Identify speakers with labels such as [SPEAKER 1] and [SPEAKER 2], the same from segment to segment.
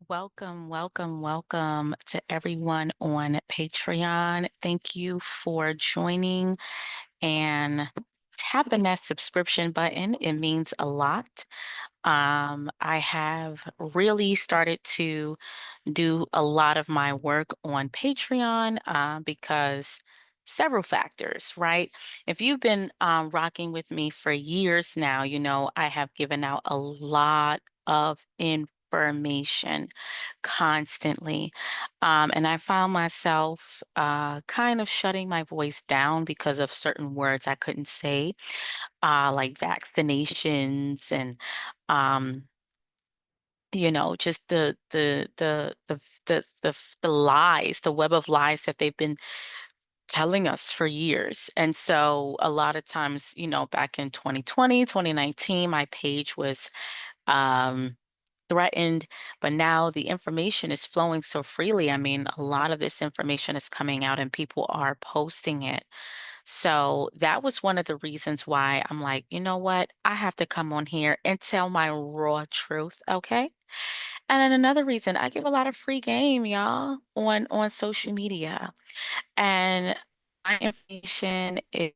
[SPEAKER 1] Welcome, welcome, welcome to everyone on Patreon. Thank you for joining and tapping that subscription button. It means a lot. I have really started to do a lot of my work on Patreon because several factors, right? If you've been rocking with me for years now, you know I have given out a lot of information constantly. And I found myself kind of shutting my voice down because of certain words I couldn't say, like vaccinations and um, just the lies, the web of lies that they've been telling us for years. And so a lot of times, back in 2020, 2019, my page was um threatened, but now the information is flowing so freely. I mean, a lot of this information is coming out and people are posting it. So that was one of the reasons why I'm like, you know what? I have to come on here and tell my raw truth, okay? And then another reason, I give a lot of free game, y'all, on social media. And my information is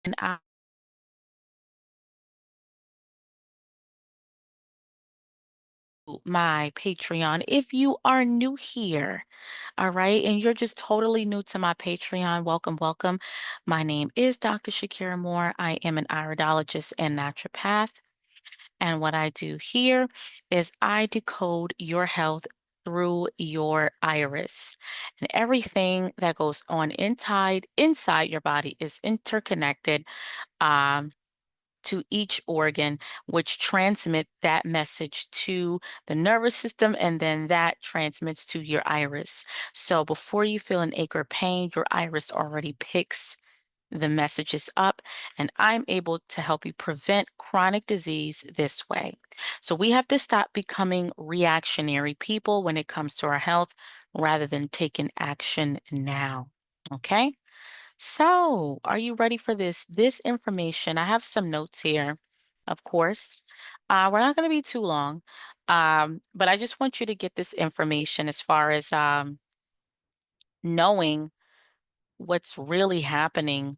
[SPEAKER 1] and my Patreon. If you are new here, all right, and you're just totally new to my Patreon, welcome, welcome. My name is Dr. Shakira Moore. I am an iridologist and naturopath. And what I do here is I decode your health through your iris. And everything that goes on inside your body is interconnected. Um, to each organ, which transmit that message to the nervous system, and then that transmits to your iris. So before you feel an ache or pain, your iris already picks the messages up, and I'm able to help you prevent chronic disease this way. So we have to stop becoming reactionary people when it comes to our health rather than taking action now. Okay? So, are you ready for this? This information, I have some notes here, of course. We're not going to be too long, but I just want you to get this information as far as knowing what's really happening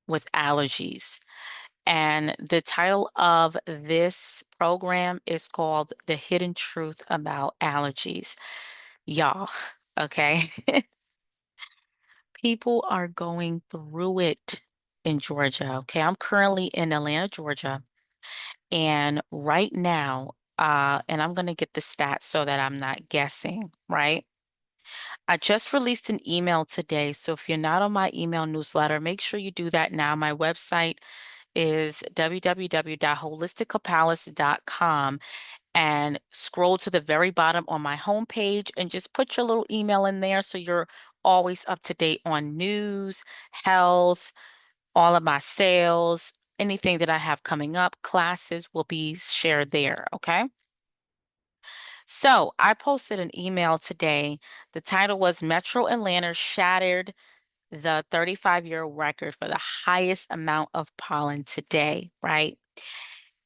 [SPEAKER 1] with allergies. And the title of this program is called The Hidden Truth About Allergies. Y'all, okay? People are going through it in Georgia. Okay. I'm currently in Atlanta, Georgia. And right now, and I'm going to get the stats so that I'm not guessing, right? I just released an email today. So if you're not on my email newsletter, make sure you do that now. My website is www.holisticapalis.com and scroll to the very bottom on my homepage and just put your little email in there so you're always up to date on news, health, all of my sales, anything that I have coming up, classes will be shared there. Okay. So I posted an email today. The title was Metro Atlanta Shattered the 35-year record for the highest amount of pollen today, right?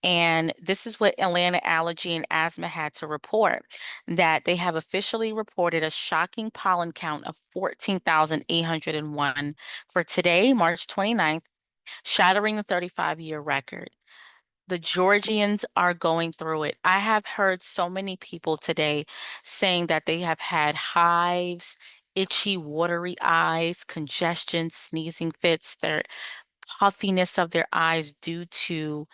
[SPEAKER 1] And this is what Atlanta Allergy and Asthma had to report, that they have officially reported a shocking pollen count of 14,801 for today, March 29th, shattering the 35-year record. The Georgians are going through it. I have heard so many people today saying that they have had hives, itchy, watery eyes, congestion, sneezing fits, their puffiness of their eyes due to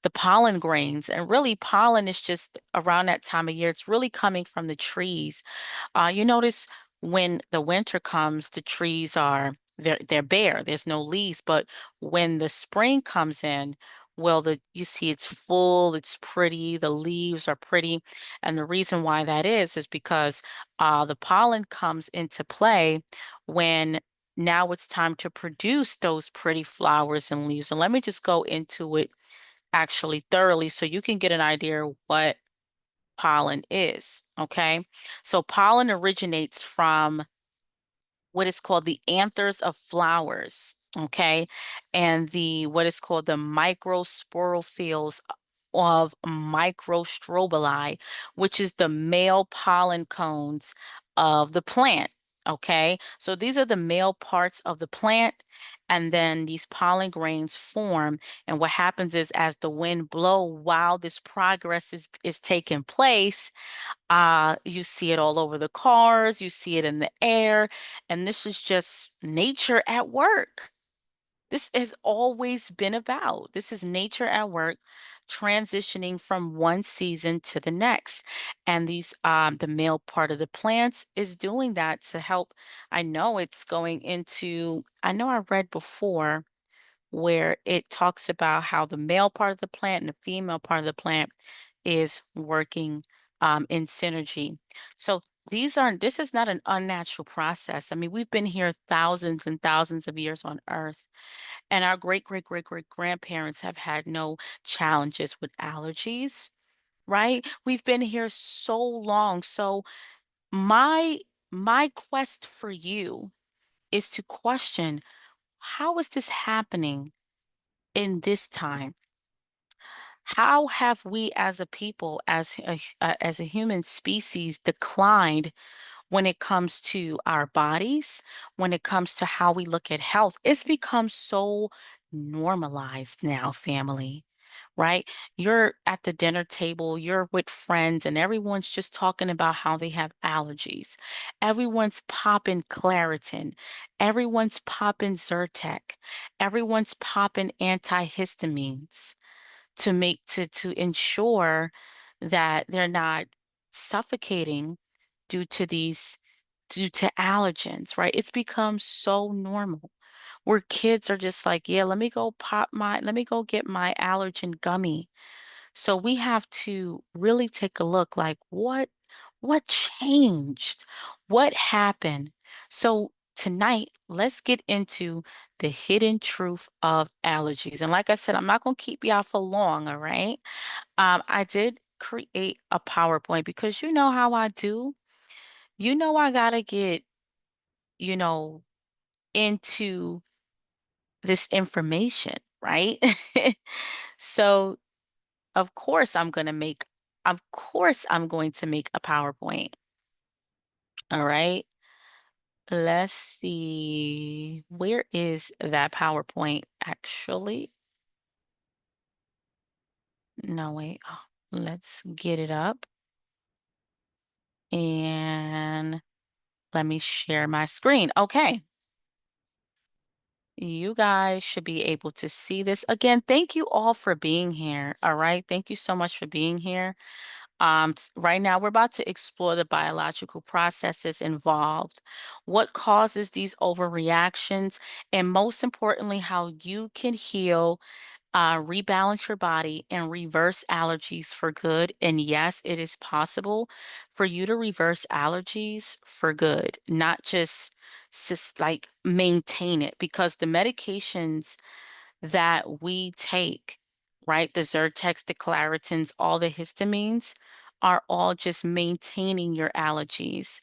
[SPEAKER 1] the pollen grains. And really, pollen is just around that time of year. It's really coming from the trees. You notice when the winter comes, the trees are they're bare. There's no leaves. But when the spring comes in, well, the you see it's full, it's pretty, the leaves are pretty. And the reason why that is because the pollen comes into play when now it's time to produce those pretty flowers and leaves. And let me just go into it actually thoroughly so you can get an idea what pollen is, okay? So pollen originates from what is called the anthers of flowers, okay? And the what is called the microsporophiles of microstrobili, which is the male pollen cones of the plant, okay? So these are the male parts of the plant, and then these pollen grains form. And what happens is as the wind blow while this progress is taking place, you see it all over the cars, you see it in the air, and this is just nature at work. This has always been about. This is nature at work transitioning from one season to the next. And the male part of the plants is doing that to help. I know it's going into, I know I read before where it talks about how the male part of the plant and the female part of the plant is working in synergy. So this is not an unnatural process. I mean, we've been here thousands and thousands of years on Earth, and our great, great, great, great grandparents have had no challenges with allergies, right? We've been here so long. So my my quest for you is to question, how is this happening in this time? How have we as a people, as a human species, declined when it comes to our bodies, when it comes to how we look at health? It's become so normalized now, family, right? You're at the dinner table, you're with friends, and everyone's just talking about how they have allergies. Everyone's popping Claritin, everyone's popping Zyrtec, everyone's popping antihistamines to ensure that they're not suffocating due to these due to allergens, right? It's become so normal where kids are just like, yeah, let me go get my allergen gummy. So we have to really take a look like what changed? What happened? So tonight, let's get into the hidden truth of allergies. And like I said, I'm not going to keep y'all for long, all right? I did create a PowerPoint because you know how I do. You know I got to get, you know, into this information, right? So, of course I'm going to make a PowerPoint. All right. Let's see. Where is that PowerPoint actually? No, wait. Oh, let's get it up and let me share my screen. Okay. You guys should be able to see this. Again, thank you all for being here. All right. Thank you so much for being here. Right now, we're about to explore the biological processes involved, what causes these overreactions, and most importantly, how you can heal, rebalance your body, and reverse allergies for good. And yes, it is possible for you to reverse allergies for good, not just like maintain it, because the medications that we take, right? The Zyrtex, the Claritins, all the histamines are all just maintaining your allergies.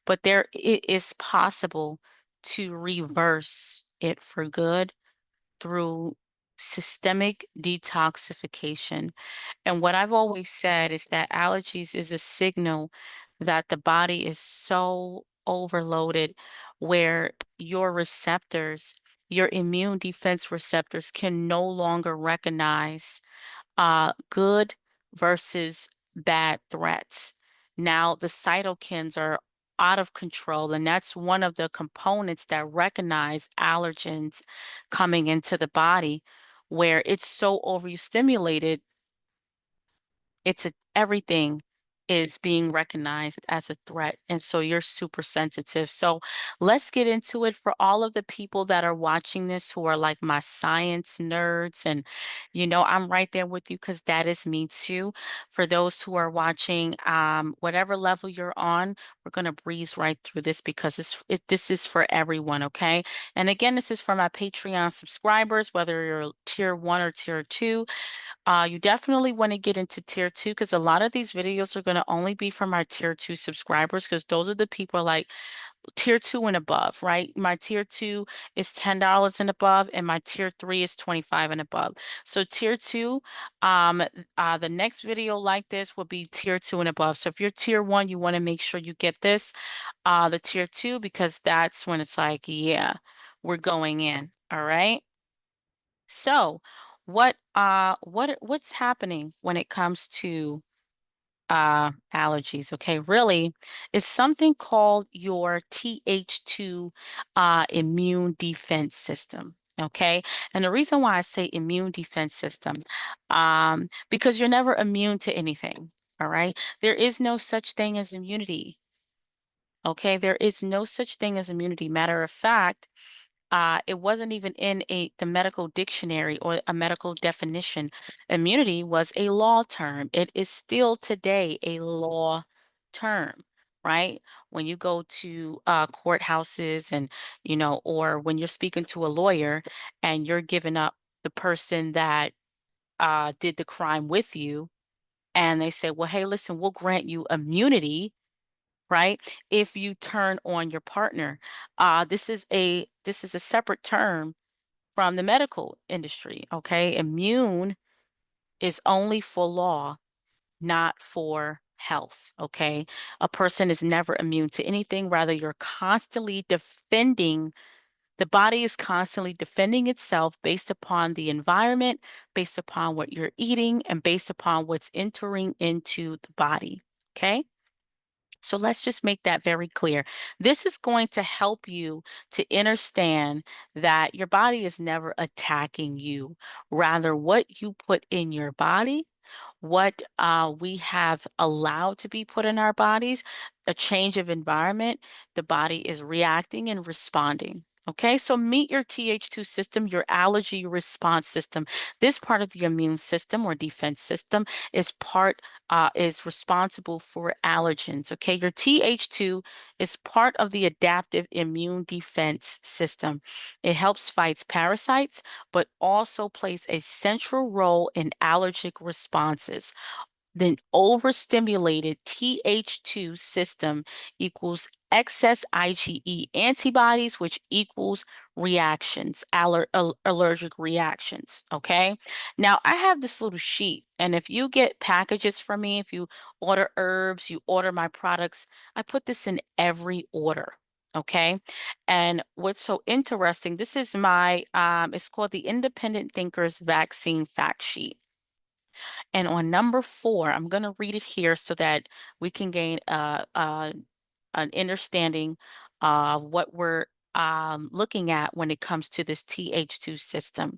[SPEAKER 1] But it is possible to reverse it for good through systemic detoxification. And what I've always said is that allergies is a signal that the body is so overloaded where your immune defense receptors can no longer recognize good versus bad threats. Now, the cytokines are out of control, and that's one of the components that recognize allergens coming into the body, where it's so overstimulated everything is being recognized as a threat. And so you're super sensitive. So let's get into it for all of the people that are watching this who are like my science nerds. And, I'm right there with you because that is me too. For those who are watching, whatever level you're on, We're going to breeze right through this because this is for everyone, okay? And again, this is for my Patreon subscribers, whether you're tier 1 or tier 2. You definitely want to get into tier 2 because a lot of these videos are going to only be from our tier 2 subscribers because those are the people like tier 2 and above, right? My tier 2 is $10 and above, and my tier 3 is 25 and above. So tier 2, the next video like this will be tier 2 and above. So if you're tier 1, you want to make sure you get this, the tier 2, because that's when it's like, yeah, we're going in. All right. So what's happening when it comes to allergies? Okay, really, it's something called your Th2 immune defense system. Okay, and the reason why I say immune defense system, because you're never immune to anything. All right, there is no such thing as immunity. Okay, there is no such thing as immunity. Matter of fact, it wasn't even in the medical dictionary or a medical definition. Immunity was a law term. It is still today a law term, right? When you go to courthouses and, or when you're speaking to a lawyer and you're giving up the person that did the crime with you, and they say, well, hey, listen, we'll grant you immunity, right? If you turn on your partner. This is a separate term from the medical industry, okay? Immune is only for law, not for health, okay? A person is never immune to anything. Rather, you're constantly defending, the body is constantly defending itself based upon the environment, based upon what you're eating, and based upon what's entering into the body, okay? So let's just make that very clear. This is going to help you to understand that your body is never attacking you. Rather, what you put in your body, what we have allowed to be put in our bodies, a change of environment, the body is reacting and responding. Okay, so meet your Th2 system, your allergy response system. This part of the immune system or defense system is responsible for allergens. Okay, your Th2 is part of the adaptive immune defense system. It helps fight parasites, but also plays a central role in allergic responses. Then overstimulated Th2 system equals excess IgE antibodies, which equals reactions, allergic reactions. Okay. Now I have this little sheet, and if you get packages from me, if you order herbs, you order my products, I put this in every order. Okay. And what's so interesting, this is it's called the Independent Thinkers Vaccine Fact Sheet. And on number 4, I'm going to read it here so that we can gain an understanding of what we're looking at when it comes to this Th2 system.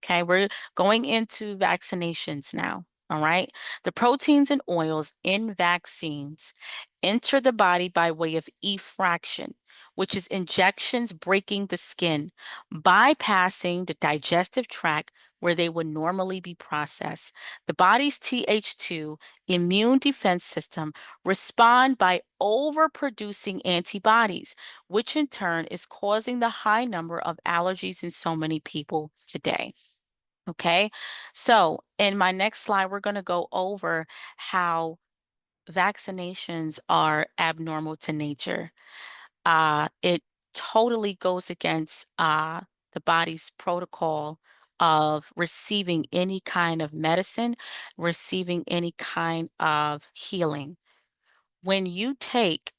[SPEAKER 1] Okay, we're going into vaccinations now. All right. The proteins and oils in vaccines enter the body by way of effraction, which is injections breaking the skin, bypassing the digestive tract where they would normally be processed. The body's Th2 immune defense system respond by overproducing antibodies, which in turn is causing the high number of allergies in so many people today. Okay, so in my next slide, we're going to go over how vaccinations are abnormal to nature. It totally goes against the body's protocol of receiving any kind of medicine, receiving any kind of healing. When you take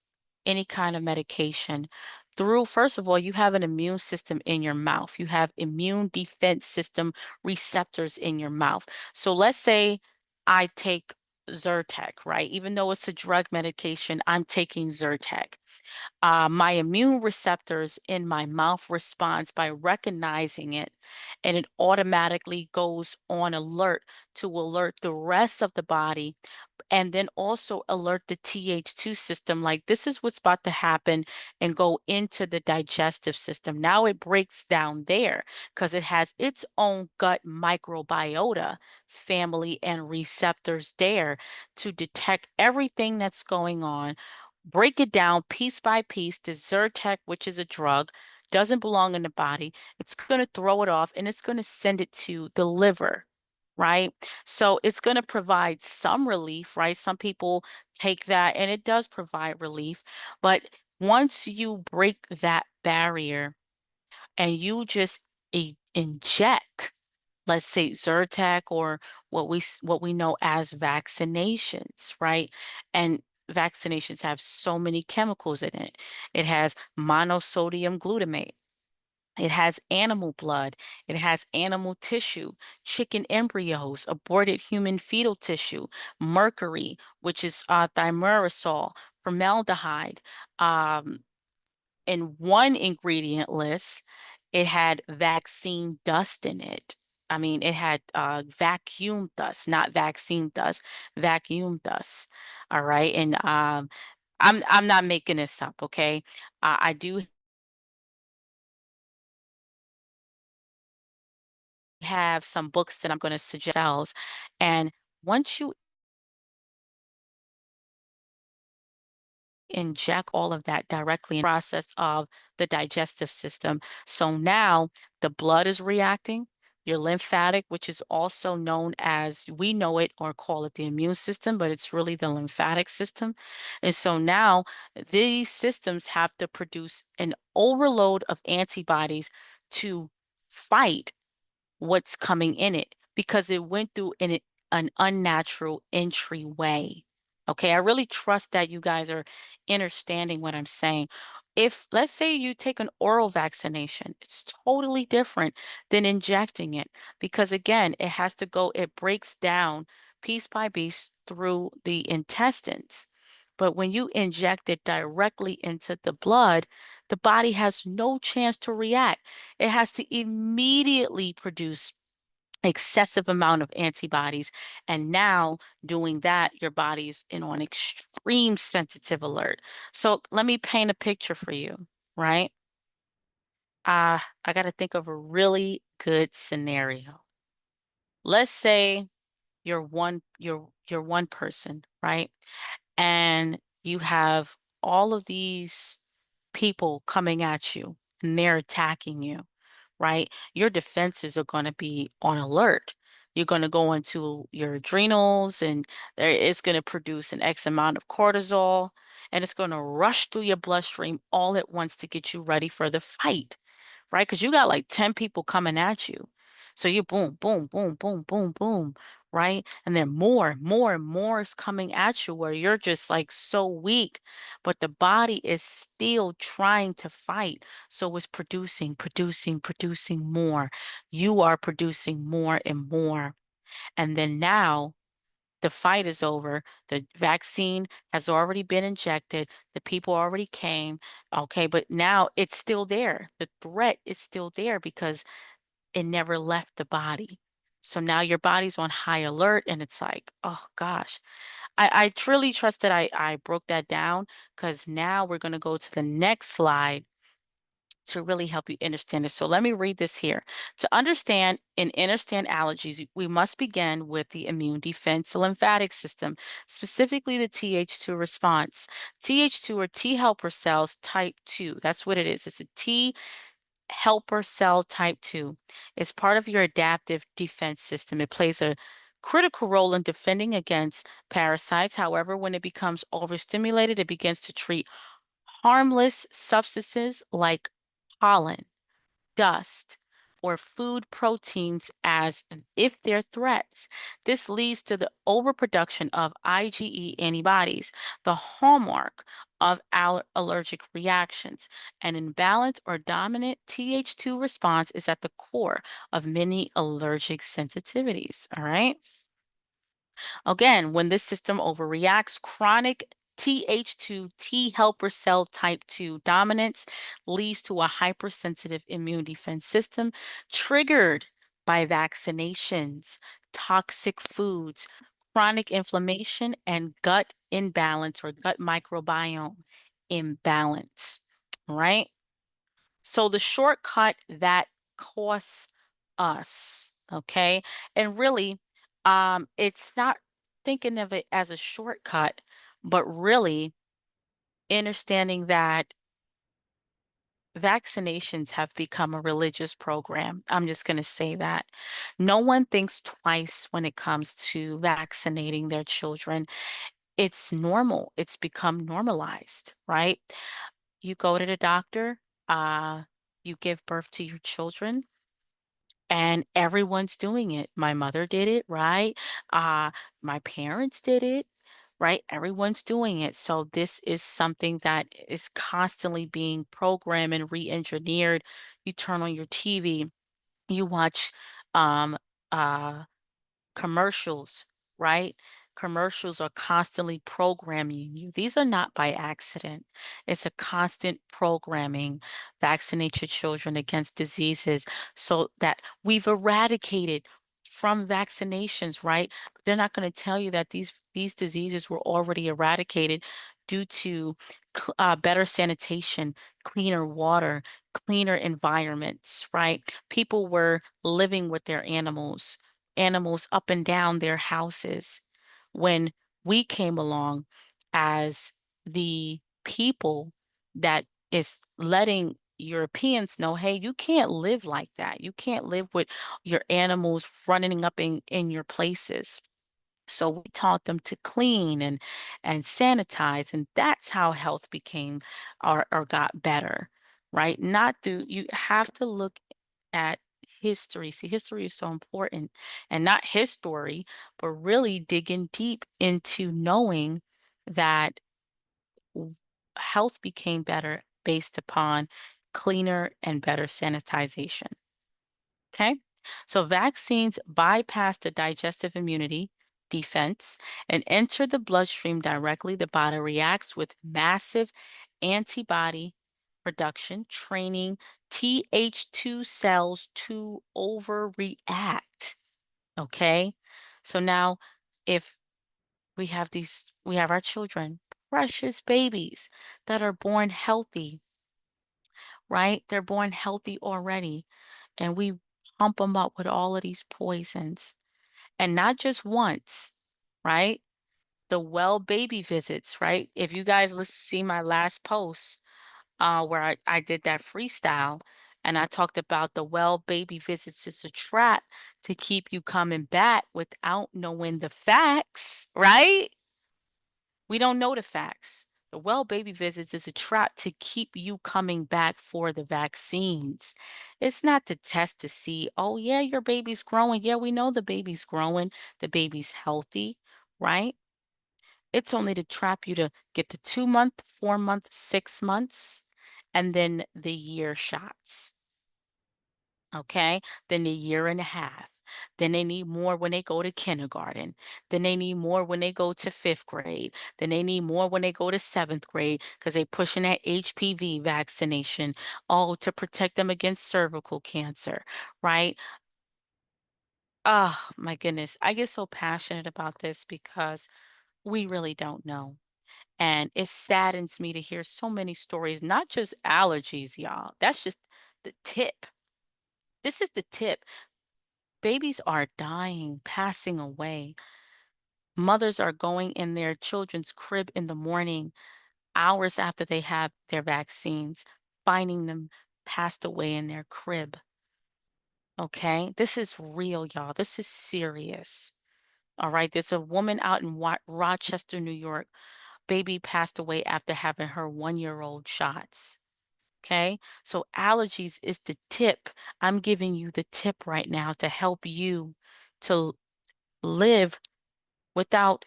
[SPEAKER 1] any kind of medication, first of all, you have an immune system in your mouth. You have immune defense system receptors in your mouth. So let's say I take Zyrtec, right? Even though it's a drug medication, I'm taking Zyrtec. My immune receptors in my mouth responds by recognizing it, and it automatically goes on alert to alert the rest of the body, and then also alert the Th2 system like this is what's about to happen, and go into the digestive system. Now it breaks down there because it has its own gut microbiota family and receptors there to detect everything that's going on break it down piece by piece. The Zyrtec, which is a drug, doesn't belong in the body. It's going to throw it off and it's going to send it to the liver, right? So it's going to provide some relief, right? Some people take that and it does provide relief. But once you break that barrier and you just inject, let's say Zyrtec or what we know as vaccinations, right? And vaccinations have so many chemicals in it. It has monosodium glutamate. It has animal blood. It has animal tissue, chicken embryos, aborted human fetal tissue, mercury, which is thimerosal, formaldehyde, um, in one ingredient list, it had vaccine dust in it. I mean, it had vacuum dust, not vaccine dust, vacuum dust. All right. And I'm not making this up, okay? I do have some books that I'm going to suggest. And once you inject all of that directly in the process of the digestive system. So now the blood is reacting, your lymphatic, which is also known as, we know it or call it the immune system, but it's really the lymphatic system. And so now these systems have to produce an overload of antibodies to fight what's coming in it because it went through an unnatural entryway. Okay, I really trust that you guys are understanding what I'm saying. If, let's say, you take an oral vaccination, it's totally different than injecting it because, again, it has to go, it breaks down piece by piece through the intestines. But when you inject it directly into the blood, the body has no chance to react. It has to immediately produce excessive amount of antibodies. And now doing that, your body's in on extreme sensitive alert. So let me paint a picture for you, right? I got to think of a really good scenario. Let's say you're one person, right? And you have all of these people coming at you and they're attacking you, right? Your defenses are going to be on alert. You're going to go into your adrenals and it's going to produce an X amount of cortisol and it's going to rush through your bloodstream all at once to get you ready for the fight, right? Because you got like 10 people coming at you. So you boom, boom, boom, boom, boom, boom, right? And then more, and more is coming at you where you're just like so weak, but the body is still trying to fight. So it's producing more. You are producing more and more. And then now the fight is over. The vaccine has already been injected. The people already came. Okay, but now it's still there. The threat is still there because it never left the body. So now your body's on high alert and it's like, oh gosh. I truly trust that I broke that down because now we're going to go to the next slide to really help you understand this. So let me read this here. To understand and understand allergies, we must begin with the immune defense lymphatic system, specifically the Th2 response. Th2 or T helper cells type 2. That's what it is. It's a T helper cell type 2. It's part of your adaptive defense system. It plays a critical role in defending against parasites. However, when it becomes overstimulated, it begins to treat harmless substances like pollen, dust, or food proteins as if they're threats. This leads to the overproduction of IgE antibodies, the hallmark of allergic reactions. An imbalanced or dominant Th2 response is at the core of many allergic sensitivities. All right. Again, when this system overreacts, chronic Th2 T helper cell type 2 dominance leads to a hypersensitive immune defense system triggered by vaccinations, toxic foods, chronic inflammation, and gut imbalance or gut microbiome imbalance. Right? So the shortcut that costs us, okay? And really, it's not thinking of it as a shortcut, but really understanding that vaccinations have become a religious program. I'm just going to say that. No one thinks twice when it comes to vaccinating their children. It's normal, it's become normalized, right? You go to the doctor, uh, you give birth to your children, and everyone's doing it. My mother did it, right? Uh, my parents did it, right? Everyone's doing it. So this is something that is constantly being programmed and re-engineered. You turn on your TV, you watch um uh commercials, right? Commercials are constantly programming you. These are not by accident. It's a constant programming. Vaccinate your children against diseases so that we've eradicated from vaccinations, right? But they're not going to tell you that these diseases were already eradicated due to better sanitation, cleaner water, cleaner environments, right? People were living with their animals up and down their houses when we came along as the people that is letting Europeans know, hey, you can't live like that. You can't live with your animals running up in your places. So we taught them to clean and sanitize, and that's how health became or got better, right? Not through you have to look at history. See, history is so important, and not history, but really digging deep into knowing that health became better based upon cleaner and better sanitization. Okay. So vaccines bypass the digestive immunity defense and enter the bloodstream directly. The body reacts with massive antibody production, training Th2 cells to overreact. Okay. So now, if we have our children, precious babies that are born healthy, right? They're born healthy already, and we pump them up with all of these poisons, and not just once, right? The well baby visits, right? If you guys see my last post, where I did that freestyle and I talked about the well baby visits is a trap to keep you coming back without knowing the facts, right? We don't know the facts. The well baby visits is a trap to keep you coming back for the vaccines. It's not to test to see, oh, yeah, your baby's growing. Yeah, we know the baby's growing, the baby's healthy, right? It's only to trap you to get the 2 month, 4 month, 6 months, and then the year shots. Okay, then a year and a half. Then they need more when they go to kindergarten. Then they need more when they go to fifth grade. Then they need more when they go to seventh grade because they're pushing that HPV vaccination, all to protect them against cervical cancer, right? Oh my goodness. I get so passionate about this because we really don't know. And it saddens me to hear so many stories, not just allergies, y'all. That's just the tip. This is the tip. Babies are dying, passing away. Mothers are going in their children's crib in the morning, hours after they have their vaccines, finding them passed away in their crib. Okay? This is real, y'all. This is serious. All right? There's a woman out in Rochester, New York. Baby passed away after having her 1-year-old shots. Okay? So allergies is the tip. I'm giving you the tip right now to help you to live without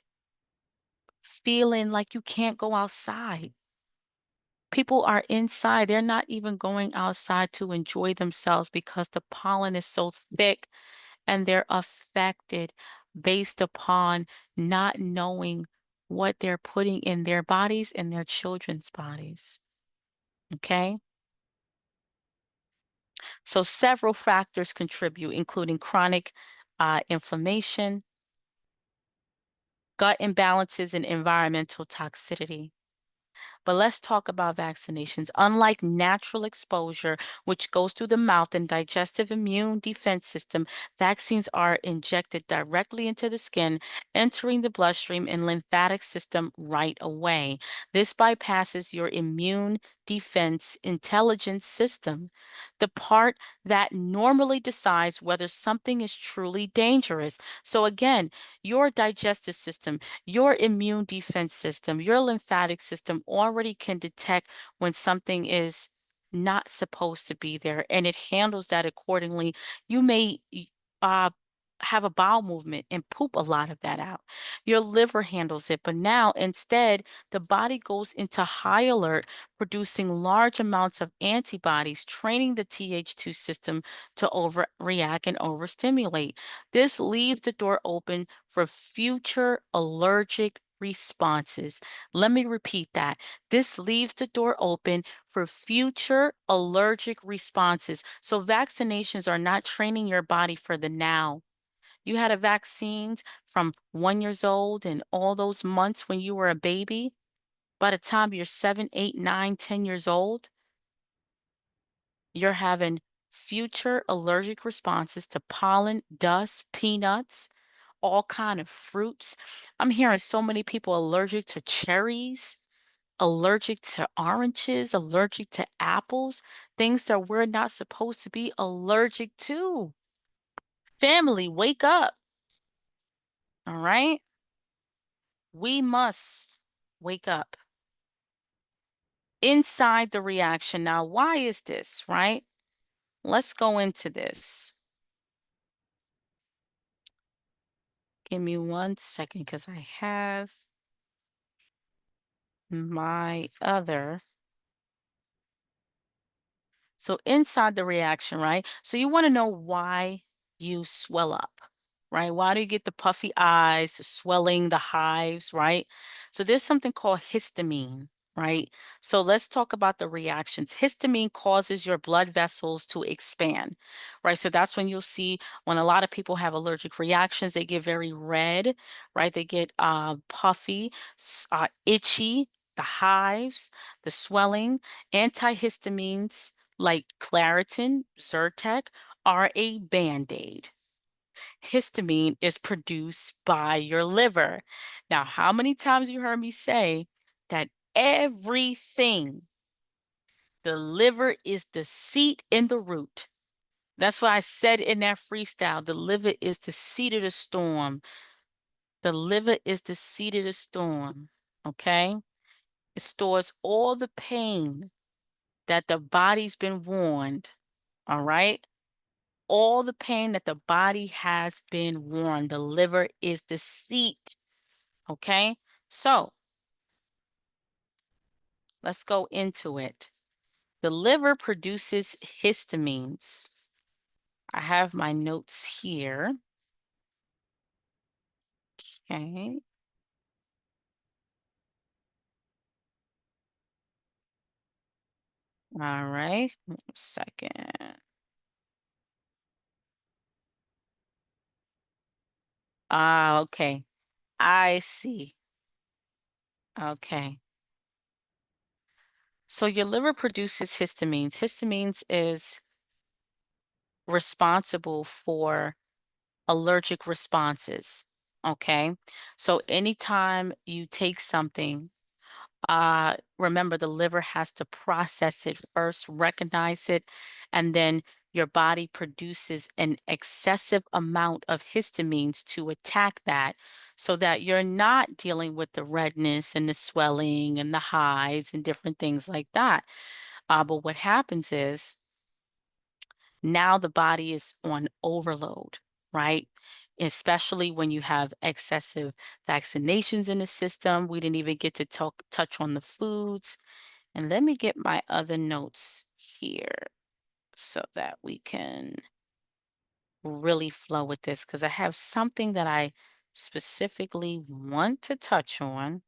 [SPEAKER 1] feeling like you can't go outside. People are inside. They're not even going outside to enjoy themselves because the pollen is so thick and they're affected based upon not knowing what they're putting in their bodies and their children's bodies. Okay? So several factors contribute, including chronic inflammation, gut imbalances, and environmental toxicity. But let's talk about vaccinations. Unlike natural exposure, which goes through the mouth and digestive immune defense system, vaccines are injected directly into the skin, entering the bloodstream and lymphatic system right away. This bypasses your immune defense intelligence system, the part that normally decides whether something is truly dangerous. So, again, your digestive system, your immune defense system, your lymphatic system already can detect when something is not supposed to be there and it handles that accordingly. You may uh, have a bowel movement and poop a lot of that out. Your liver handles it, but now instead, the body goes into high alert, producing large amounts of antibodies, training the Th2 system to overreact and overstimulate. This leaves the door open for future allergic responses. Let me repeat that. This leaves the door open for future allergic responses. So vaccinations are not training your body for the now. You had a vaccines from 1 years old and all those months when you were a baby. By the time you're 7, 8, 9, 10 years old, you're having future allergic responses to pollen, dust, peanuts, all kind of fruits. I'm hearing so many people allergic to cherries, allergic to oranges, allergic to apples, things that we're not supposed to be allergic to. Family, wake up. All right? We must wake up. Inside the reaction. Now, why is this, right? Let's go into this. Give me 1 second because I have my other. So inside the reaction, right? So you want to know why you swell up, right? Why do you get the puffy eyes, the swelling, the hives, right? So there's something called histamine, right? So let's talk about the reactions. Histamine causes your blood vessels to expand, right? So that's when you'll see when a lot of people have allergic reactions, they get very red, right? They get puffy, itchy, the hives, the swelling, antihistamines like Claritin, Zyrtec are a band-aid. Histamine is produced by your liver. Now, how many times you heard me say that everything, the liver is the seat and the root. That's why I said in that freestyle, the liver is the seat of the storm. The liver is the seat of the storm. Okay? It stores all the pain that the body's been warned. All right? All the pain that the body has been warned. The liver is the seat. Okay? So let's go into it. The liver produces histamines. I have my notes here. Okay. All right. 1 second. Ah, okay. I see. Okay. So your liver produces histamines. Histamines is responsible for allergic responses. Okay. So anytime you take something, remember the liver has to process it first, recognize it, and then your body produces an excessive amount of histamines to attack that so that you're not dealing with the redness and the swelling and the hives and different things like that. But what happens is now the body is on overload, right? Especially when you have excessive vaccinations in the system. We didn't even get to touch on the foods. And let me get my other notes here so that we can really flow with this because I have something that I specifically want to touch on.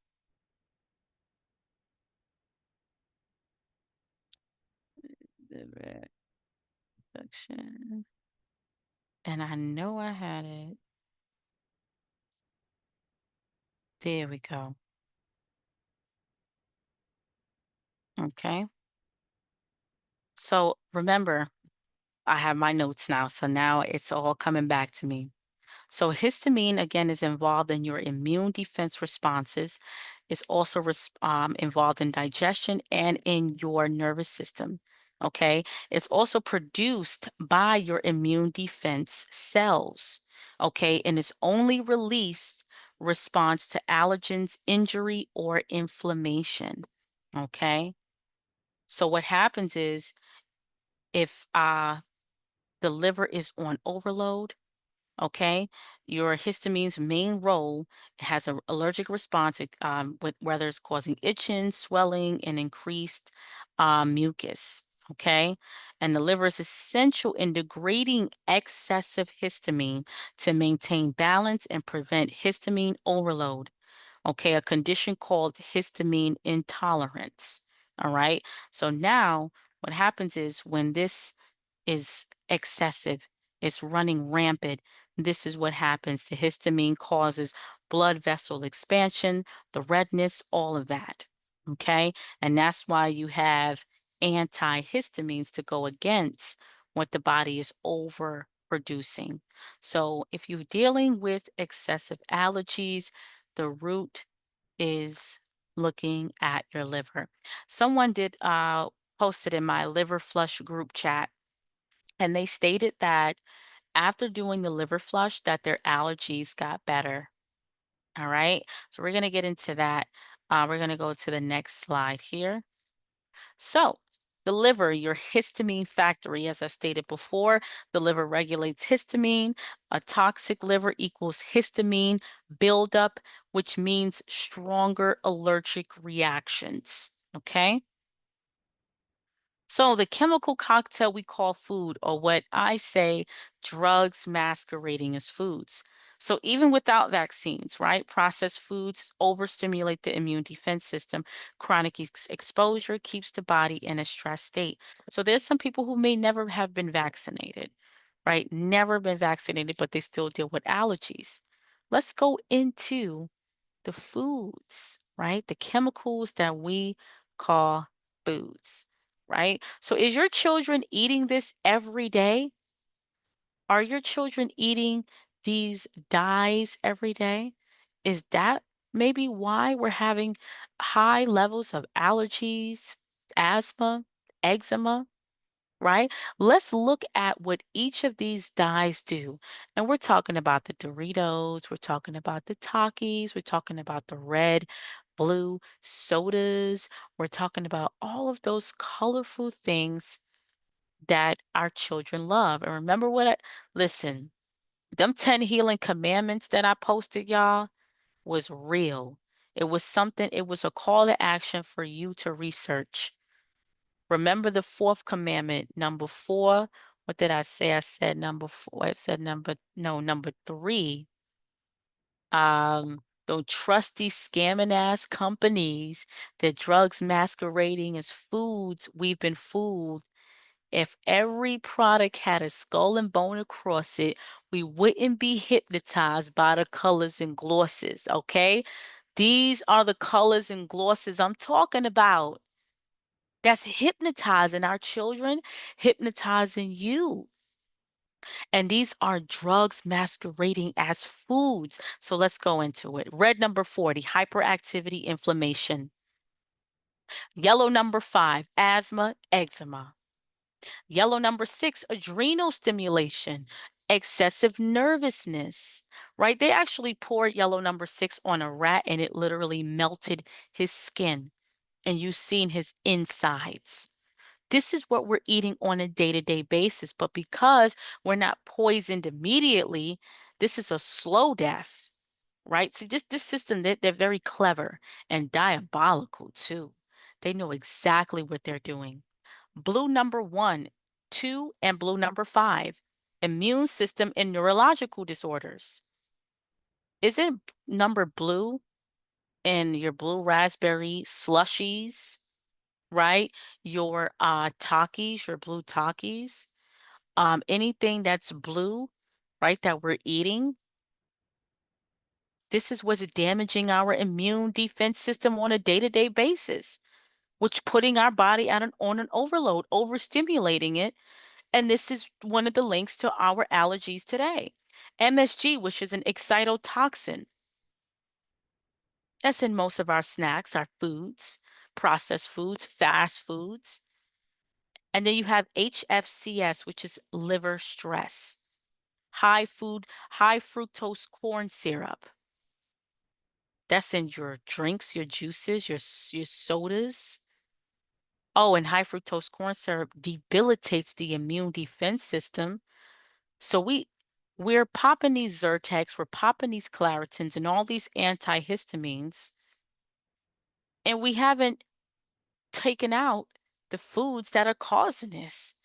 [SPEAKER 1] Liver infection. And I know I had it. There we go. Okay. So remember, I have my notes now. So now it's all coming back to me. So histamine again is involved in your immune defense responses. It's also involved in digestion and in your nervous system. Okay. It's also produced by your immune defense cells. Okay. And it's only released response to allergens, injury, or inflammation. Okay. So what happens is if the liver is on overload, okay, your histamine's main role has an allergic response with whether it's causing itching, swelling, and increased mucus. Okay, and the liver is essential in degrading excessive histamine to maintain balance and prevent histamine overload. Okay, a condition called histamine intolerance. All right, so now what happens is when this is excessive, it's running rampant. This is what happens. The histamine causes blood vessel expansion, the redness, all of that. Okay. And that's why you have antihistamines to go against what the body is overproducing. So if you're dealing with excessive allergies, the root is looking at your liver. Someone did posted in my liver flush group chat, and they stated that after doing the liver flush that their allergies got better. All right. So we're going to get into that. We're going to go to the next slide here. So the liver, your histamine factory, as I've stated before, the liver regulates histamine. A toxic liver equals histamine buildup, which means stronger allergic reactions. Okay. So the chemical cocktail we call food, or what I say, drugs masquerading as foods. So even without vaccines, right? Processed foods overstimulate the immune defense system. Chronic exposure keeps the body in a stress state. So there's some people who may never have been vaccinated, right? Never been vaccinated, but they still deal with allergies. Let's go into the foods, right? The chemicals that we call foods, right? So is your children eating this every day? Are your children eating these dyes every day? Is that maybe why we're having high levels of allergies, asthma, eczema? Right? Let's look at what each of these dyes do. And we're talking about the Doritos, we're talking about the Takis, we're talking about the red, blue sodas, we're talking about all of those colorful things that our children love. And remember listen, them 10 healing commandments that I posted, y'all, was real. It was something, it was a call to action for you to research. Remember the fourth commandment, number four. What did I say? I said number four. I said number three. Don't trust these scamming ass companies. Their drugs masquerading as foods. We've been fooled. If every product had a skull and bone across it, we wouldn't be hypnotized by the colors and glosses, okay? These are the colors and glosses I'm talking about. That's hypnotizing our children, hypnotizing you. And these are drugs masquerading as foods. So let's go into it. Red number 40, hyperactivity, inflammation. Yellow number 5, asthma, eczema. Yellow number 6, adrenal stimulation, excessive nervousness, right? They actually poured yellow number 6 on a rat and it literally melted his skin and you've seen his insides. This is what we're eating on a day-to-day basis. But because we're not poisoned immediately, this is a slow death, right? So just this system, they're very clever and diabolical too. They know exactly what they're doing. Blue number 1, 2, and blue number 5, immune system and neurological disorders. Isn't number blue in your blue raspberry slushies, right? Your Takis, your blue Takis, anything that's blue, right, that we're eating, this is what's damaging our immune defense system on a day-to-day basis. which putting our body at on an overload, overstimulating it. And this is one of the links to our allergies today. MSG, which is an excitotoxin, that's in most of our snacks, our foods, processed foods, fast foods. And then you have HFCS, which is liver stress, high fructose corn syrup. That's in your drinks, your juices, your sodas. Oh, and high fructose corn syrup debilitates the immune defense system. So we're popping these Zyrtex, we're popping these Claritins and all these antihistamines, and we haven't taken out the foods that are causing this.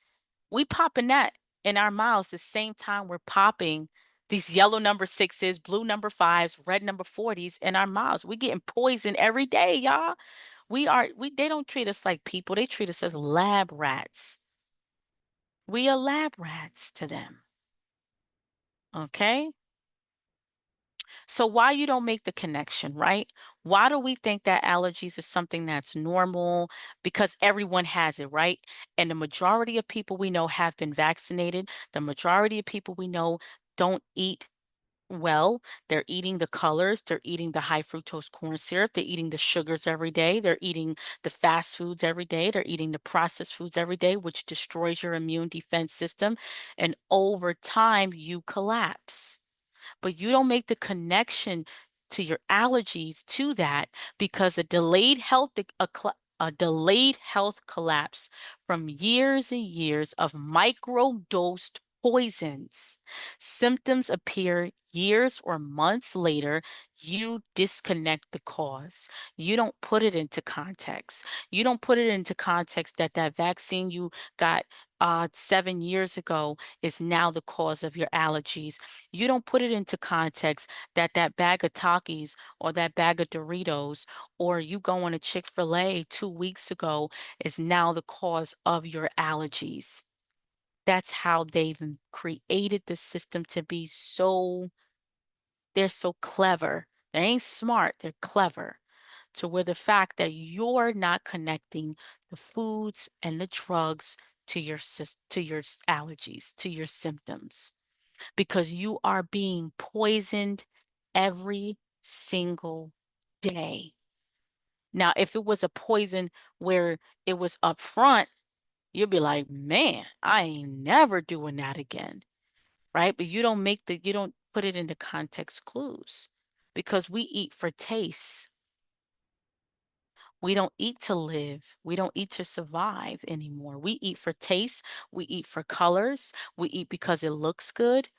[SPEAKER 1] We popping that in our mouths the same time we're popping these yellow number sixes, blue number fives, red number 40s in our mouths. We getting poisoned every day, y'all. They don't treat us like people. They treat us as lab rats. We are lab rats to them. Okay? So why you don't make the connection, right? Why do we think that allergies is something that's normal? Because everyone has it, right? And the majority of people we know have been vaccinated. The majority of people we know don't eat well. They're eating the colors, they're eating the high fructose corn syrup, they're eating the sugars every day, they're eating the fast foods every day, they're eating the processed foods every day, which destroys your immune defense system. And over time, you collapse, but you don't make the connection to your allergies to that because a delayed health collapse from years and years of microdosed poisons. Symptoms appear years or months later. You disconnect the cause. You don't put it into context. You don't put it into context that that vaccine you got 7 years ago is now the cause of your allergies. You don't put it into context that that bag of Takis or that bag of Doritos or you going to Chick-fil-A 2 weeks ago is now the cause of your allergies. That's how they've created the system to be they're so clever. They ain't smart, they're clever. To where the fact that you're not connecting the foods and the drugs to to your allergies, to your symptoms, because you are being poisoned every single day. Now, if it was a poison where it was up front, you'd be like, man, I ain't never doing that again. Right? But you don't put it into context clues because we eat for taste. We don't eat to live. We don't eat to survive anymore. We eat for taste. We eat for colors. We eat because it looks good.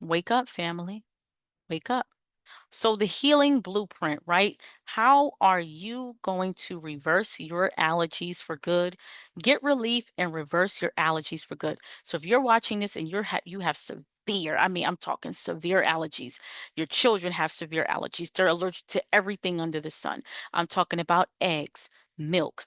[SPEAKER 1] Wake up, family. Wake up. So, the healing blueprint, right? How are you going to reverse your allergies for good? Get relief and reverse your allergies for good. So, if you're watching this and you have severe, I mean, I'm talking severe allergies. Your children have severe allergies. They're allergic to everything under the sun. I'm talking about eggs, milk.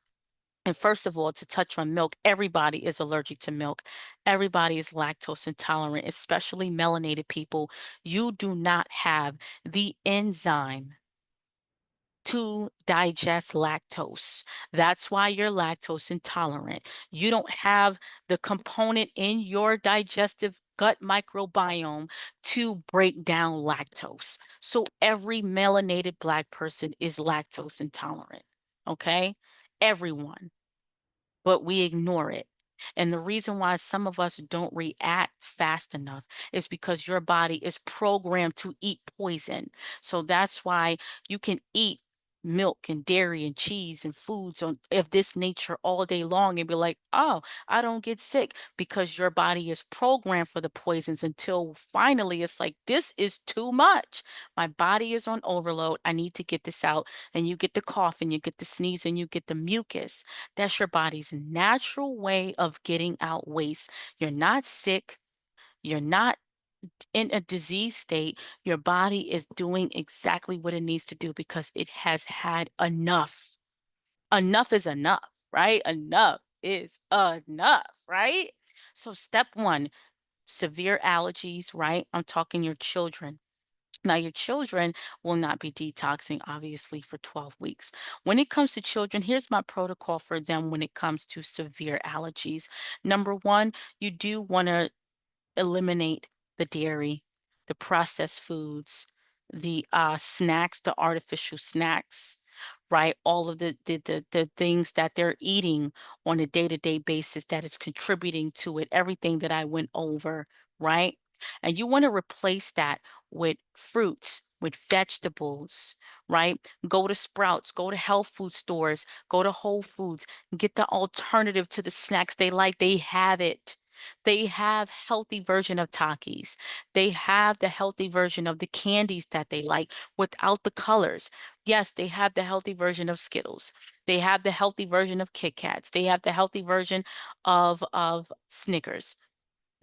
[SPEAKER 1] And first of all, to touch on milk, everybody is allergic to milk. Everybody is lactose intolerant, especially melanated people. You do not have the enzyme to digest lactose. That's why you're lactose intolerant. You don't have the component in your digestive gut microbiome to break down lactose. So every melanated Black person is lactose intolerant. Okay? Everyone, but we ignore it. And the reason why some of us don't react fast enough is because your body is programmed to eat poison. So that's why you can eat milk and dairy and cheese and foods of this nature all day long and be like, oh, I don't get sick because your body is programmed for the poisons until finally it's like, this is too much. My body is on overload. I need to get this out. And you get the cough and you get the sneeze and you get the mucus. That's your body's natural way of getting out waste. You're not sick. You're not in a disease state. Your body is doing exactly what it needs to do because it has had enough. Enough is enough, right? Enough is enough, right? So, step one, severe allergies, right? I'm talking your children. Now, your children will not be detoxing, obviously, for 12 weeks. When it comes to children, here's my protocol for them when it comes to severe allergies. Number one, you do want to eliminate the dairy, the processed foods, the snacks, the artificial snacks, right? All of the things that they're eating on a day-to-day basis that is contributing to it, everything that I went over, right? And you want to replace that with fruits, with vegetables, right? Go to Sprouts, go to health food stores, go to Whole Foods, get the alternative to the snacks they like. They have it. They have healthy version of Takis. They have the healthy version of the candies that they like without the colors. Yes, they have the healthy version of Skittles. They have the healthy version of Kit Kats. They have the healthy version of Snickers.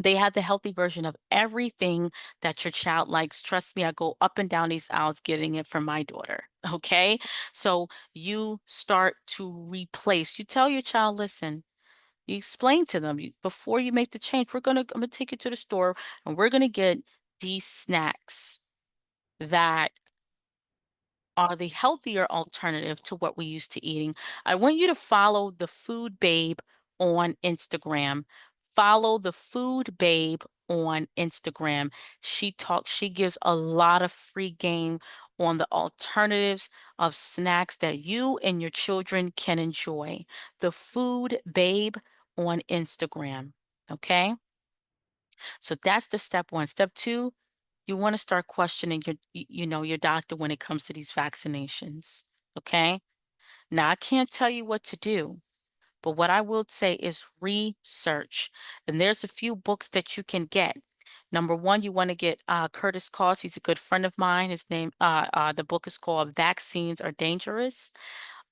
[SPEAKER 1] They have the healthy version of everything that your child likes. Trust me, I go up and down these aisles getting it for my daughter. Okay. So you start to replace, you tell your child, listen, you explain to them before you make the change, I'm gonna take you to the store and we're gonna get these snacks that are the healthier alternative to what we used to eating. I want you to follow the Food Babe on Instagram. Follow the Food Babe on Instagram. She gives a lot of free game on the alternatives of snacks that you and your children can enjoy. The Food Babe on Instagram. Okay? So that's the step one. Step two, you want to start questioning your doctor when it comes to these vaccinations. Okay. Now I can't tell you what to do, but what I will say is research. And there's a few books that you can get. Number one, you want to get Curtis Cost. He's a good friend of mine. The book is called Vaccines Are Dangerous.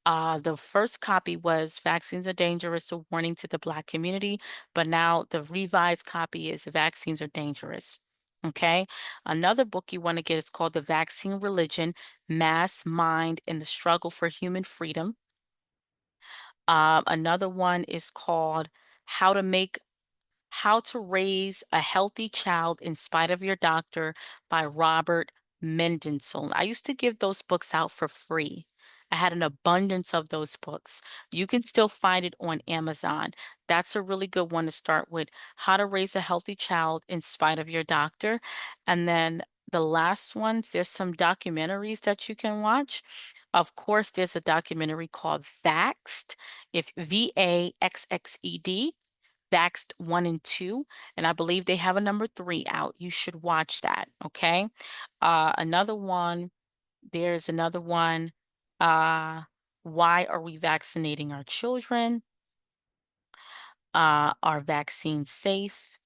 [SPEAKER 1] The first copy was Vaccines Are Dangerous, a warning to the Black community, but now the revised copy is Vaccines Are Dangerous. Okay. Another book you want to get is called The Vaccine Religion, Mass Mind and the Struggle for Human Freedom. Another one is called How to Make how to Raise a Healthy Child in Spite of Your Doctor by Robert Mendensohn. I used to give those books out for free. I had an abundance of those books. You can still find it on Amazon. That's a really good one to start with. How to Raise a Healthy Child in Spite of Your Doctor. And then the last ones, there's some documentaries that you can watch. Of course, there's a documentary called Vaxxed, if VAXXED. Vaxxed 1 and 2, and I believe they have a number 3 out. You should watch that, okay? Another one, there's another one, uh, Why Are We Vaccinating Our Children? Are vaccines safe?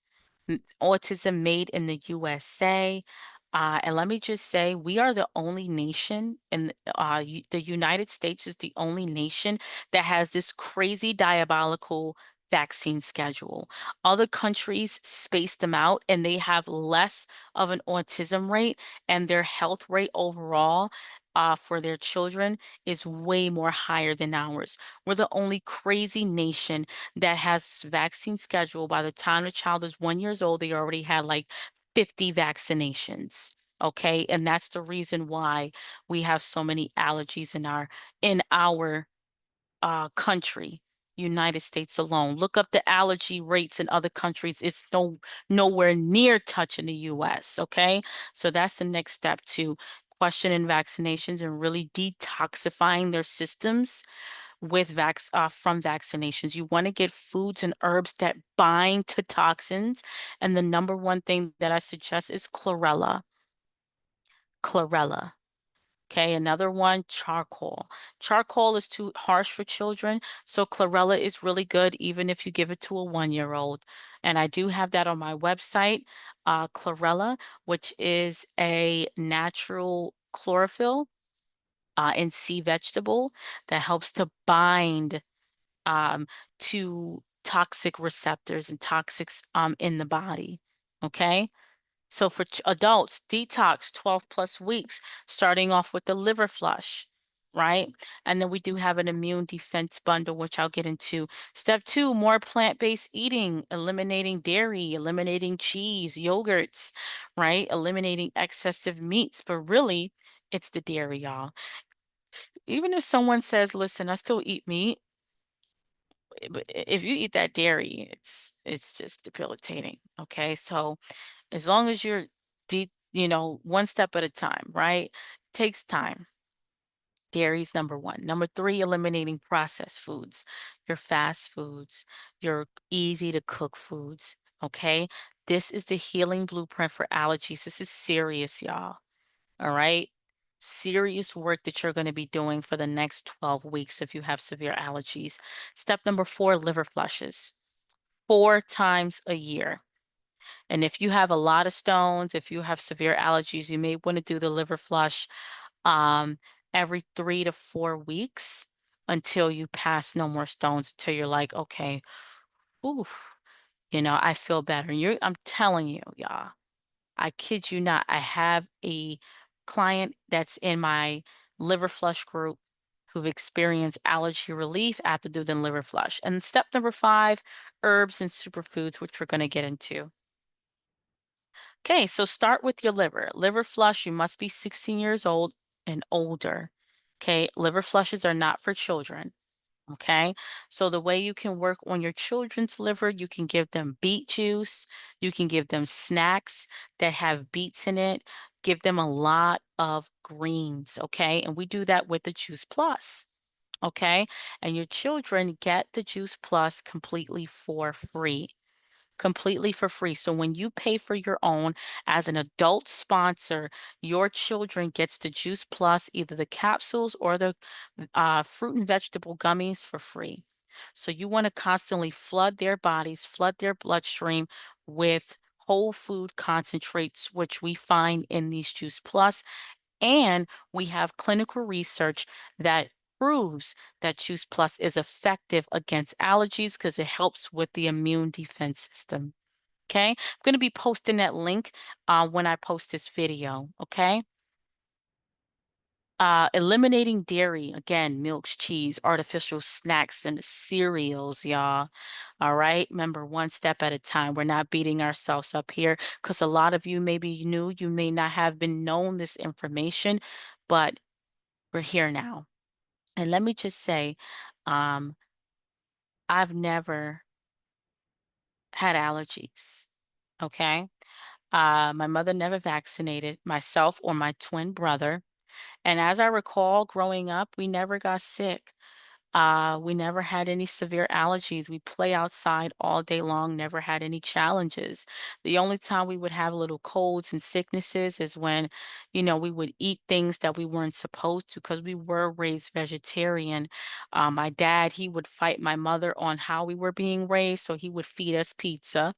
[SPEAKER 1] Autism Made in the USA. And let me just say, we are the only nation, and the United States is the only nation that has this crazy diabolical vaccine schedule. Other countries space them out and they have less of an autism rate, and their health rate overall for their children is way more higher than ours. We're the only crazy nation that has this vaccine schedule. By the time the child is 1 years old, they already had like 50 vaccinations. Okay. And that's the reason why we have so many allergies in our country, United States alone. Look up the allergy rates in other countries. It's nowhere near touching the US. Okay. So that's the next step to questioning vaccinations and really detoxifying their systems from vaccinations. You want to get foods and herbs that bind to toxins. And the number one thing that I suggest is chlorella. Chlorella. Okay, another one, charcoal. Charcoal is too harsh for children, so chlorella is really good even if you give it to a 1-year-old. And I do have that on my website, chlorella, which is a natural chlorophyll in sea vegetable that helps to bind um, to toxic receptors and toxics in the body. Okay. So for adults, detox 12 plus weeks, starting off with the liver flush. right? And then we do have an immune defense bundle, which I'll get into. Step two, more plant-based eating, eliminating dairy, eliminating cheese, yogurts, right? Eliminating excessive meats. But really, it's the dairy, y'all. Even if someone says, listen, I still eat meat, but if you eat that dairy, it's just debilitating. Okay. So as long as you're one step at a time, right? Takes time. Dairy's number one. Number three, eliminating processed foods, your fast foods, your easy to cook foods. Okay. This is the healing blueprint for allergies. This is serious, y'all. All right. Serious work that you're going to be doing for the next 12 weeks if you have severe allergies. Step number four, liver flushes 4 times a year. And if you have a lot of stones, if you have severe allergies, you may want to do the liver flush um, every 3 to 4 weeks until you pass no more stones, until you're like, okay, ooh, I feel better. I'm telling you, y'all, I kid you not. I have a client that's in my liver flush group who've experienced allergy relief after doing the liver flush. And step number five, herbs and superfoods, which we're going to get into. Okay, so start with your liver. Liver flush, you must be 16 years old and older. Okay, liver flushes are not for children. Okay, so the way you can work on your children's liver, you can give them beet juice, you can give them snacks that have beets in it, give them a lot of greens. Okay, and we do that with the Juice Plus. Okay, and your children get the Juice Plus completely for free, completely for free. So when you pay for your own as an adult sponsor, your children gets the Juice Plus, either the capsules or the fruit and vegetable gummies for free. So you want to constantly flood their bodies, flood their bloodstream with whole food concentrates, which we find in these Juice Plus. And we have clinical research that proves that Juice Plus is effective against allergies because it helps with the immune defense system. Okay. I'm going to be posting that link when I post this video. Okay. Eliminating dairy, again, milks, cheese, artificial snacks, and cereals, y'all. All right. Remember, one step at a time. We're not beating ourselves up here because a lot of you maybe knew, you may not have been known this information, but we're here now. And let me just say, um, I've never had allergies. Okay. My mother never vaccinated myself or my twin brother. And as I recall growing up, we never got sick. We never had any severe allergies. We play outside all day long, never had any challenges. The only time we would have little colds and sicknesses is when, we would eat things that we weren't supposed to because we were raised vegetarian. My dad, he would fight my mother on how we were being raised, so he would feed us pizza.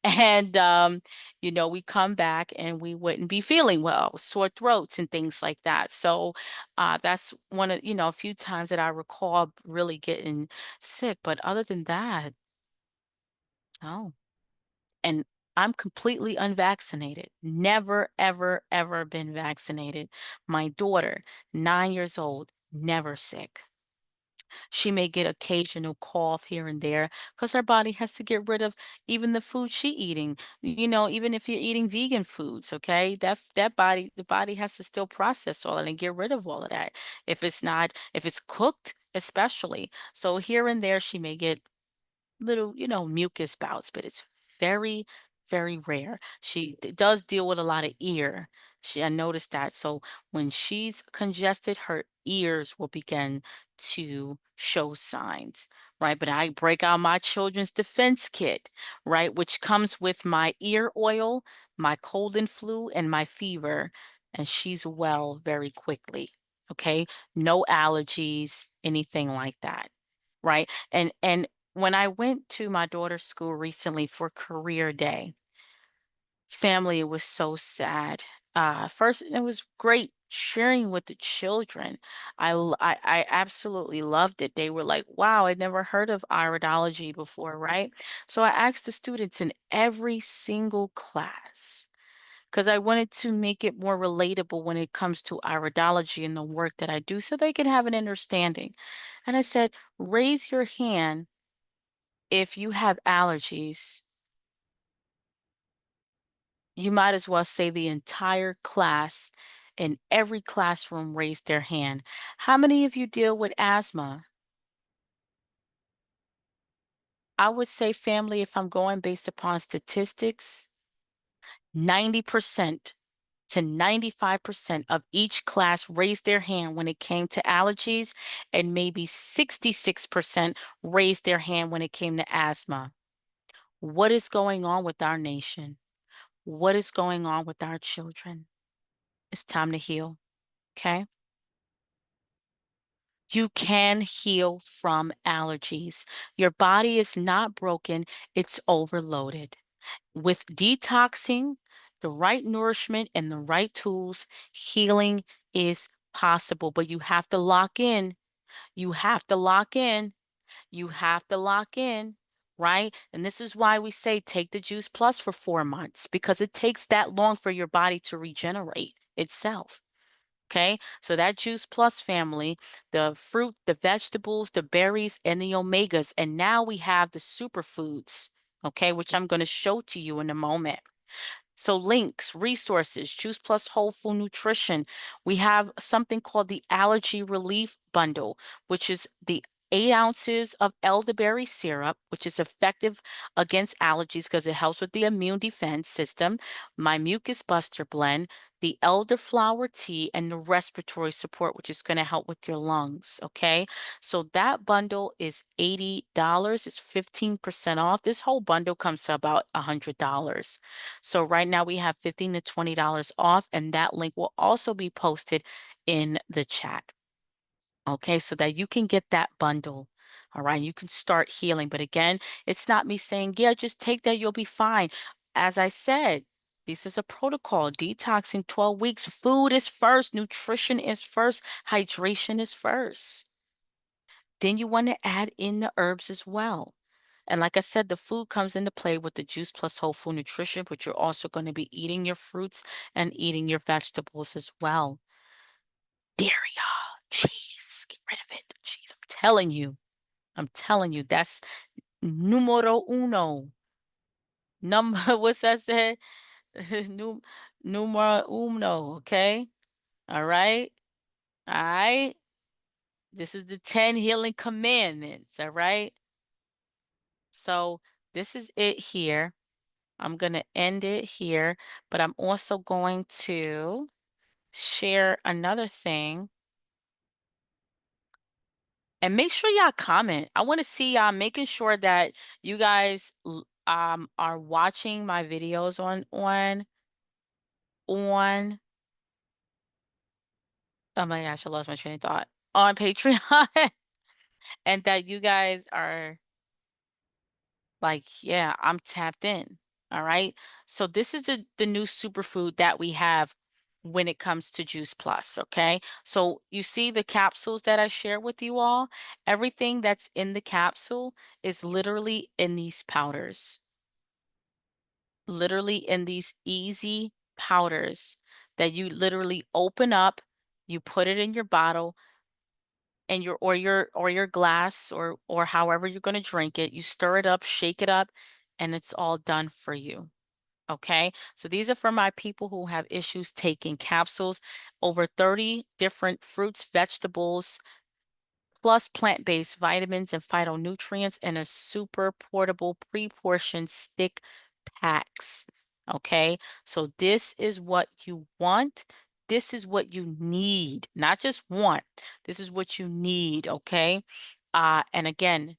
[SPEAKER 1] And, we come back and we wouldn't be feeling well, sore throats and things like that. So that's one of, a few times that I recall really getting sick. But other than that, no. And I'm completely unvaccinated. Never, ever, ever been vaccinated. My daughter, 9 years old, never sick. She may get occasional cough here and there because her body has to get rid of even the food she eating. Even if you're eating vegan foods, okay, the body has to still process all that and get rid of all of that. If it's cooked, especially. So here and there, she may get little, mucus bouts, but it's very, very rare. She does deal with a lot of ear. I noticed that. So when she's congested, her ears will begin to show signs, right? But I break out my children's defense kit, right? Which comes with my ear oil, my cold and flu, and my fever. And she's well very quickly. Okay. No allergies, anything like that. Right. And when I went to my daughter's school recently for career day, family, it was so sad. First, it was great sharing with the children. I absolutely loved it. They were like, wow, I'd never heard of iridology before, right? So I asked the students in every single class, because I wanted to make it more relatable when it comes to iridology and the work that I do so they can have an understanding. And I said, raise your hand if you have allergies. You might as well say the entire class in every classroom raised their hand. How many of you deal with asthma? I would say, family, if I'm going based upon statistics, 90% to 95% of each class raised their hand when it came to allergies, and maybe 66% raised their hand when it came to asthma. What is going on with our nation? What is going on with our children? It's time to heal, okay? You can heal from allergies. Your body is not broken, it's overloaded. With detoxing, the right nourishment, and the right tools, healing is possible, but you have to lock in. You have to lock in. You have to lock in, right? And this is why we say take the Juice Plus for 4 months because it takes that long for your body to regenerate itself. Okay, so that Juice Plus family, the fruit, the vegetables, the berries, and the omegas. And now we have the superfoods, okay, which I'm going to show to you in a moment. So links, resources, Juice Plus Whole Food Nutrition. We have something called the Allergy Relief Bundle, which is the 8 ounces of elderberry syrup, which is effective against allergies because it helps with the immune defense system, my mucus buster blend, the elderflower tea, and the respiratory support, which is going to help with your lungs. Okay. So that bundle is $80. It's 15% off. This whole bundle comes to about $100. So right now we have $15 to $20 off, and that link will also be posted in the chat. Okay, so that you can get that bundle. All right, you can start healing. But again, it's not me saying, yeah, just take that, you'll be fine. As I said, this is a protocol. Detoxing 12 weeks. Food is first, nutrition is first, hydration is first. Then you want to add in the herbs as well. And like I said, the food comes into play with the Juice Plus Whole Food Nutrition, but you're also going to be eating your fruits and eating your vegetables as well. Dairy, cheese, get rid of it. Cheese, I'm telling you, that's numero uno. Number, what's that say? Num Numero uno, okay? All right? All right? This is the 10 healing commandments, all right? So this is it here. I'm going to end it here, but I'm also going to share another thing. And make sure y'all comment. I want to see y'all making sure that you guys are watching my videos on oh my gosh, I lost my train of thought. On Patreon and that you guys are like, yeah, I'm tapped in. All right. So this is the new superfood that we have when it comes to Juice Plus. Okay. So you see the capsules that I share with you all, everything that's in the capsule is literally in these powders, literally in these easy powders that you literally open up, you put it in your bottle and your glass or however you're going to drink it, you stir it up, shake it up, and it's all done for you. Okay, so these are for my people who have issues taking capsules, over 30 different fruits, vegetables, plus plant-based vitamins and phytonutrients, and a super portable pre-portioned stick packs. Okay, so this is what you want. This is what you need, not just want. This is what you need, okay? And again,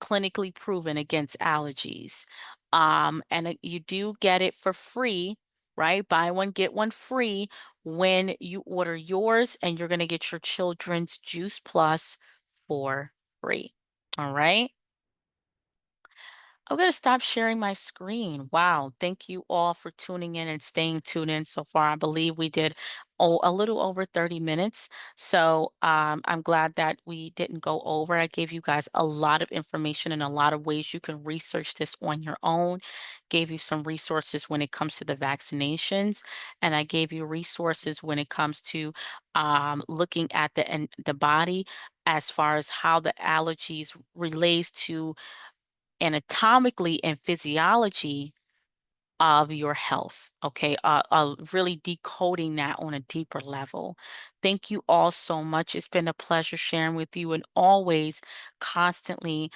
[SPEAKER 1] clinically proven against allergies. And you do get it for free, right? Buy one, get one free when you order yours, and you're going to get your children's Juice Plus for free. All right. I'm going to stop sharing my screen. Wow. Thank you all for tuning in and staying tuned in so far. I believe we did a little over 30 minutes. So I'm glad that we didn't go over. I gave you guys a lot of information and a lot of ways you can research this on your own. Gave you some resources when it comes to the vaccinations. And I gave you resources when it comes to looking at the body as far as how the allergies relates to anatomically and physiology of your health. Okay. Really decoding that on a deeper level. Thank you all so much. It's been a pleasure sharing with you and always constantly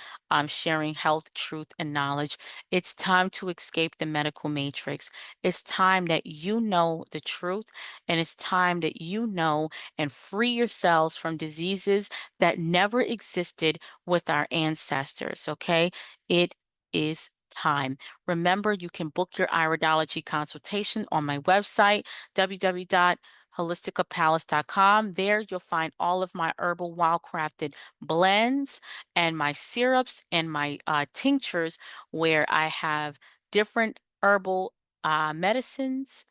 [SPEAKER 1] sharing health, truth, and knowledge. It's time to escape the medical matrix. It's time that you know the truth, and it's time that you know and free yourselves from diseases that never existed with our ancestors. Okay. It is time. Remember, you can book your iridology consultation on my website, www.holisticapalace.com. There, you'll find all of my herbal wildcrafted blends and my syrups and my tinctures, where I have different herbal medicines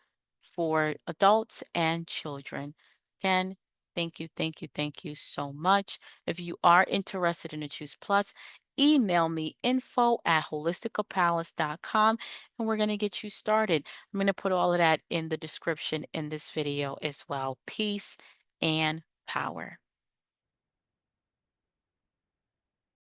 [SPEAKER 1] for adults and children. Again, thank you so much. If you are interested in the Choose Plus, email me info@holisticapalace.com and we're going to get you started. I'm going to put all of that in the description in this video as well. Peace and power.